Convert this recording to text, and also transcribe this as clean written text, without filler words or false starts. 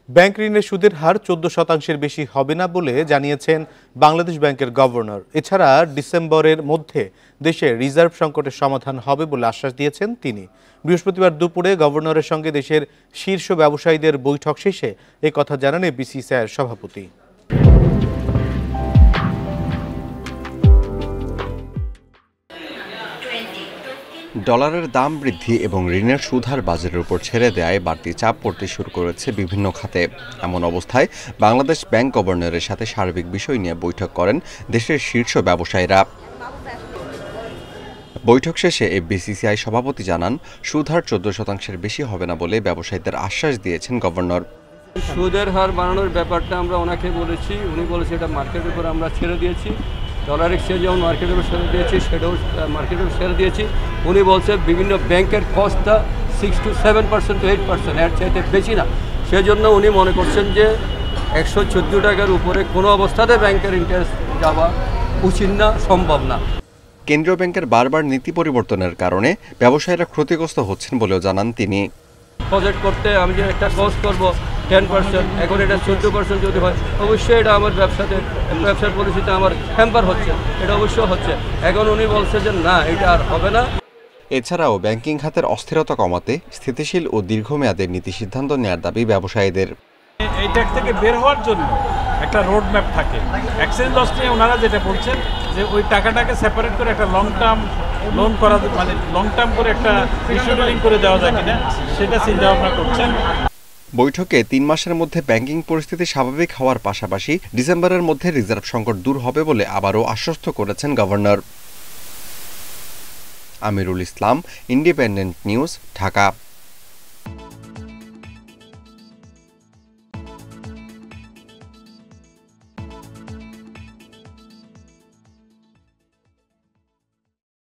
Bank ঋণের সুদের হার 14% বেশি হবে না বলে জানিয়েছেন বাংলাদেশ ব্যাংকের গভর্নর। এছাড়া ডিসেম্বরের মধ্যে দেশে রিজার্ভ সংকটের সমাধান হবে বলে আশ্বাস দিয়েছেন তিনি। বৃহস্পতিবার দুপুরে গভর্নরের সঙ্গে দেশের শীর্ষ ব্যবসায়ীদের বৈঠক শেষে এ কথা জানান বিসিসিআইয়ের সভাপতি। ডলারের দাম বৃদ্ধি এবং ঋণের সুদহার বাজারের উপর ছেড়ে দেয় বাড়তি চাপ পড়তে শুরু করেছে বিভিন্ন খাতে। এমন অবস্থায় বাংলাদেশ ব্যাংক গভর্নরের সাথে সার্বিক বিষয় নিয়ে বৈঠক করেন দেশের শীর্ষ ব্যবসায়ীরা। বৈঠক শেষে বিসিসিআই সভাপতি জানান, সুদহার 14%-এর বেশি হবে না বলে ব্যবসায়ীদের আশ্বাস দিয়েছেন গভর্নর। সুদের হার বাড়ানোর ব্যাপারটা আমরা ওনাকে বলেছি, উনি বলেছে এটা মার্কেটের উপর আমরা ছেড়ে দিয়েছি। ডলার এক্সচেঞ্জ যেমন মার্কেটের উপর ছেড়ে দিয়েছি, সেটাও মার্কেটের উপর ছেড়ে দিয়েছি। উনি বলছে বিভিন্ন ব্যাংকের কস্টটা 6 to 7% to 8%, এর চাইতে বেশি না। সেজন্য উনি মনে করছেন যে 114 টাকার উপরে কোনো অবস্থাতে ব্যাংকের ইন্টারেস্ট যাওয়া উচিত না, সম্ভব না। কেন্দ্রীয় ব্যাংকের বারবার নীতি পরিবর্তনের কারণে ব্যবসায়ীরা ক্ষতিগ্রস্ত হচ্ছেন বলেও জানান তিনি। প্রজেক্ট করতে আমি যে একটা কস্ট করব 10%, এখন এটা 14% যদি হয়, অবশ্যই এটা আমার ব্যবসার পলিসিতে আমার হ্যাম্পার হচ্ছে, এটা অবশ্যই হচ্ছে। এখন উনি বলছে যে না, এটা আর হবে না। এছাড়াও ব্যাংকিং খাতের অস্থিরতা কমাতে স্থিতিশীল ও দীর্ঘমেয়াদের নীতি সিদ্ধান্ত নেওয়ার দাবি ব্যবসায়ীদের। এইটা থেকে বের হওয়ার জন্য একটা রোড ম্যাপ থাকে। এক্সচেঞ্জ লস নিয়ে ওনারা যেটা বলছেন যে ওই টাকাটাকে সেপারেট করে একটা লং টার্ম লোন করা, মানে লং টার্ম করে একটা রিশিডিউলিং করে দেওয়া যায় কিনা, সেটা চিন্তা ভাবনা করছেন। বৈঠকে 3 মাসের মধ্যে ব্যাংকিং পরিস্থিতি স্বাভাবিক হওয়ার পাশাপাশি ডিসেম্বরের মধ্যে রিজার্ভ সংকট দূর হবে বলে আবারও আশ্বস্ত করেছেন governor. Amirul Islam, independent news, Dhaka.